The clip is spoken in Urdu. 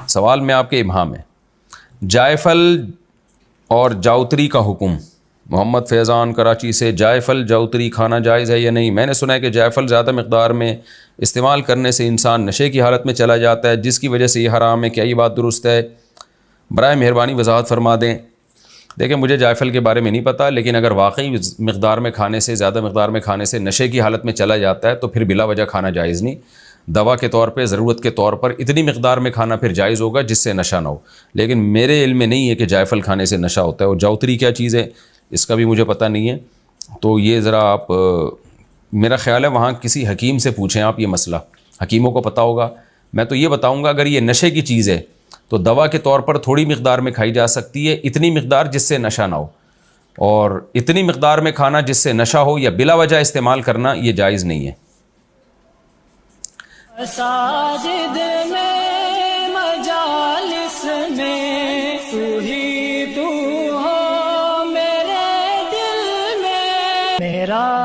سوال میں آپ کے ابہام ہے، جائفل اور جاؤتری کا حکم۔ محمد فیضان کراچی سے، جائفل جاؤتری کھانا جائز ہے یا نہیں؟ میں نے سنا ہے کہ جائفل زیادہ مقدار میں استعمال کرنے سے انسان نشے کی حالت میں چلا جاتا ہے، جس کی وجہ سے یہ حرام ہے۔ کیا یہ بات درست ہے؟ برائے مہربانی وضاحت فرما دیں۔ دیکھیں، مجھے جائفل کے بارے میں نہیں پتہ، لیکن اگر واقعی مقدار میں کھانے سے، زیادہ مقدار میں کھانے سے نشے کی حالت میں چلا جاتا ہے تو پھر بلا وجہ کھانا جائز نہیں۔ دوا کے طور پہ، ضرورت کے طور پر اتنی مقدار میں کھانا پھر جائز ہوگا جس سے نشہ نہ ہو، لیکن میرے علم میں نہیں ہے کہ جائفل کھانے سے نشہ ہوتا ہے۔ اور جاؤتری کیا چیز ہے اس کا بھی مجھے پتہ نہیں ہے، تو یہ ذرا آپ، میرا خیال ہے وہاں کسی حکیم سے پوچھیں آپ یہ مسئلہ، حکیموں کو پتہ ہوگا۔ میں تو یہ بتاؤں گا اگر یہ نشے کی چیز ہے تو دوا کے طور پر تھوڑی مقدار میں کھائی جا سکتی ہے، اتنی مقدار جس سے نشہ نہ ہو، اور اتنی مقدار میں کھانا جس سے نشہ ہو یا بلا وجہ استعمال کرنا یہ جائز نہیں ہے۔ مساجد میں، مجالس میں، تو ہی تو ہو میرے دل میں، میرا